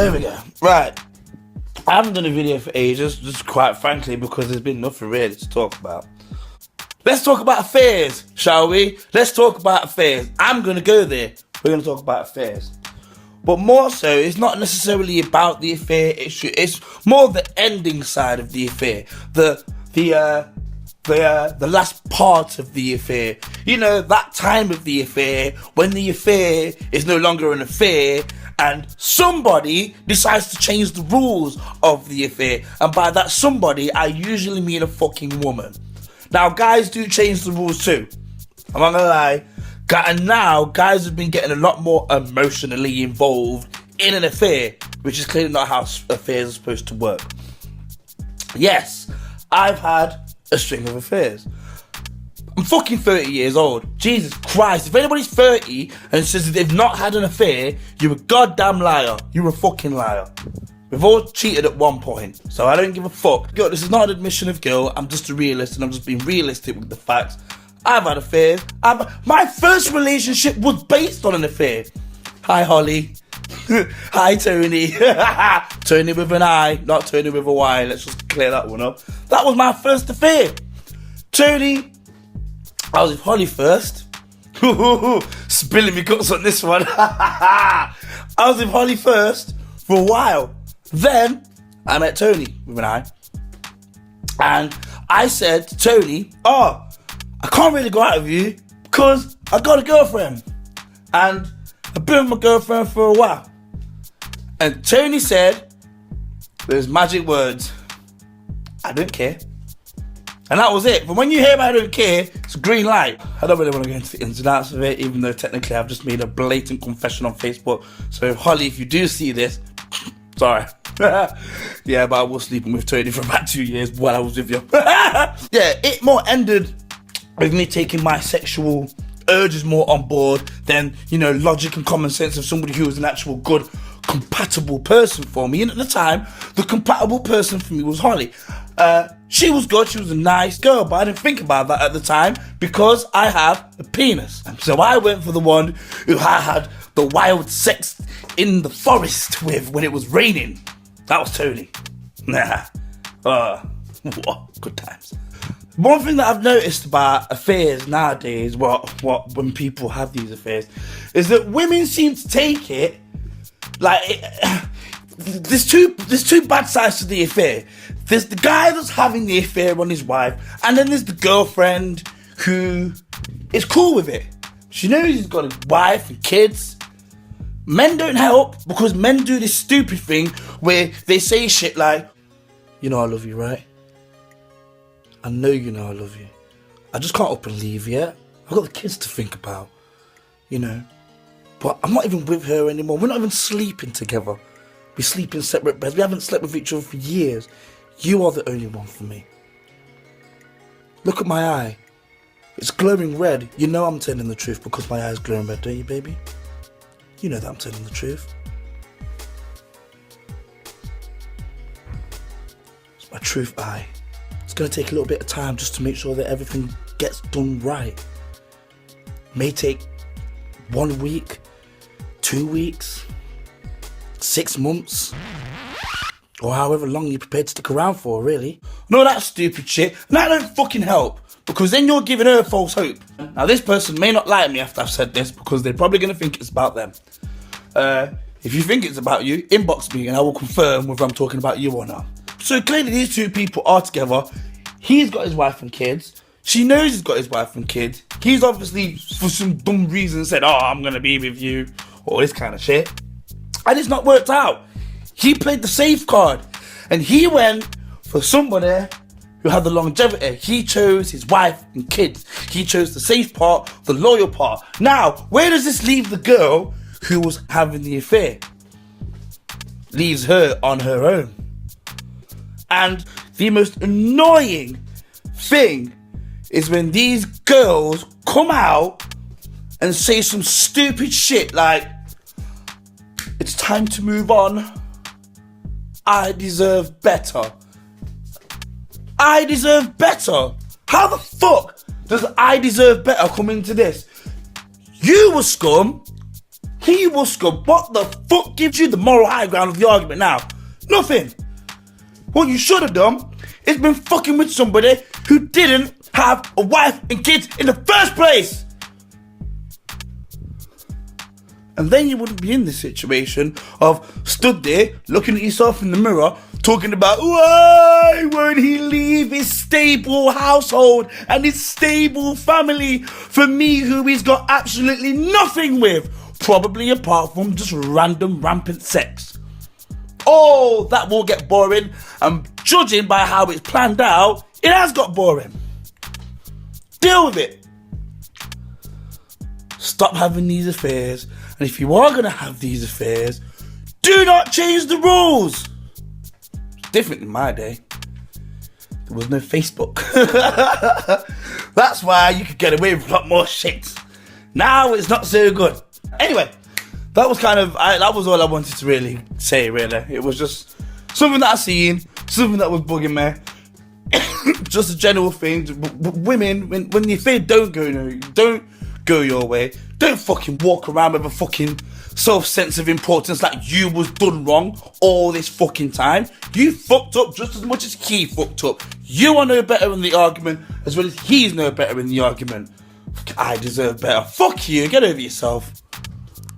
There we go. Right. I haven't done a video for ages, just quite frankly, because there's been nothing really to talk about. Let's talk about affairs, shall we? Let's talk about affairs. I'm going to go there. We're going to talk about affairs. But more so, it's not necessarily about the affair issue. It's more the ending side of the affair. The last part of the affair. You know, that time of the affair when the affair is no longer an affair and somebody decides to change the rules of the affair. And by that somebody, I usually mean a fucking woman. Now, guys do change the rules too. I'm not gonna lie. And now, guys have been getting a lot more emotionally involved in an affair, which is clearly not how affairs are supposed to work. Yes, I've had a string of affairs. I'm fucking 30 years old. Jesus Christ, if anybody's 30 and says that they've not had an affair, you're a goddamn liar. You're a fucking liar. We've all cheated at one point, so I don't give a fuck. Yo, this is not an admission of guilt. I'm just a realist, and I'm just being realistic with the facts. I've had affairs. My first relationship was based on an affair. Hi, Holly. Hi, Tony. Tony with an I, not Tony with a Y. Let's just clear that one up. That was my first affair. Tony, I was with Holly first. Spilling me guts on this one. I was with Holly first for a while. Then I met Tony with an I. And I said to Tony, I can't really go out with you because I got a girlfriend. And I've been with my girlfriend for a while. And Tony said, those magic words, I don't care. And that was it. But when you hear I don't care, it's a green light. I don't really want to go into the ins and outs of it, even though technically I've just made a blatant confession on Facebook. So Holly, if you do see this, sorry. Yeah, but I was sleeping with Tony for about 2 years while I was with you. Yeah, it more ended with me taking my sexual urges more on board than, you know, logic and common sense of somebody who was an actual good, compatible person for me. And at the time, the compatible person for me was Holly. She was good, she was a nice girl, but I didn't think about that at the time because I have a penis. So I went for the one who I had the wild sex in the forest with when it was raining. That was Tony. What good times. One thing that I've noticed about affairs nowadays, when people have these affairs, is that women seem to take it like there's two bad sides to the affair. There's the guy that's having the affair on his wife, and then there's the girlfriend who is cool with it. She knows he's got a wife and kids. Men don't help because men do this stupid thing where they say shit like, you know I love you, right? I know you know I love you. I just can't up and leave yet. I've got the kids to think about, you know. But I'm not even with her anymore. We're not even sleeping together. We sleep in separate beds. We haven't slept with each other for years. You are the only one for me. Look at my eye. It's glowing red. You know I'm telling the truth because my eye is glowing red, don't you, baby? You know that I'm telling the truth. It's my truth eye. It's going to take a little bit of time just to make sure that everything gets done right. May take 1 week, 2 weeks, 6 months, or however long you're prepared to stick around for, really. No, that stupid shit. And that don't fucking help, because then you're giving her false hope. Now, this person may not like me after I've said this, because they're probably going to think it's about them. If you think it's about you, inbox me and I will confirm whether I'm talking about you or not. So clearly these two people are together. He's got his wife and kids. She knows he's got his wife and kids. He's obviously, for some dumb reason, said, I'm going to be with you, or this kind of shit. And it's not worked out. He played the safe card. And he went for somebody who had the longevity. He chose his wife and kids. He chose the safe part, the loyal part. Now, where does this leave the girl who was having the affair? Leaves her on her own. And the most annoying thing is when these girls come out and say some stupid shit like, it's time to move on. I deserve better. I deserve better. How the fuck does I deserve better come into this? You were scum. He was scum. What the fuck gives you the moral high ground of the argument now? Nothing. What you should have done is been fucking with somebody who didn't have a wife and kids in the first place. And then you wouldn't be in this situation of stood there looking at yourself in the mirror talking about why won't he leave his stable household and his stable family for me who he's got absolutely nothing with, probably apart from just random rampant sex. Oh, that will get boring, and judging by how it's planned out, it has got boring. Deal with it. Stop having these affairs, and if you are going to have these affairs, do not change the rules. It's different in my day. There was no Facebook. That's why you could get away with a lot more shit. Now it's not so good. Anyway, that was that was all I wanted to really say, really. It was just something that I seen, something that was bugging me. Just a general thing. Women, when the affair don't go your way, don't fucking walk around with a fucking self-sense of importance like you was done wrong all this fucking time. You fucked up just as much as he fucked up. You are no better in the argument as well as he's no better in the argument. I deserve better. Fuck you, get over yourself.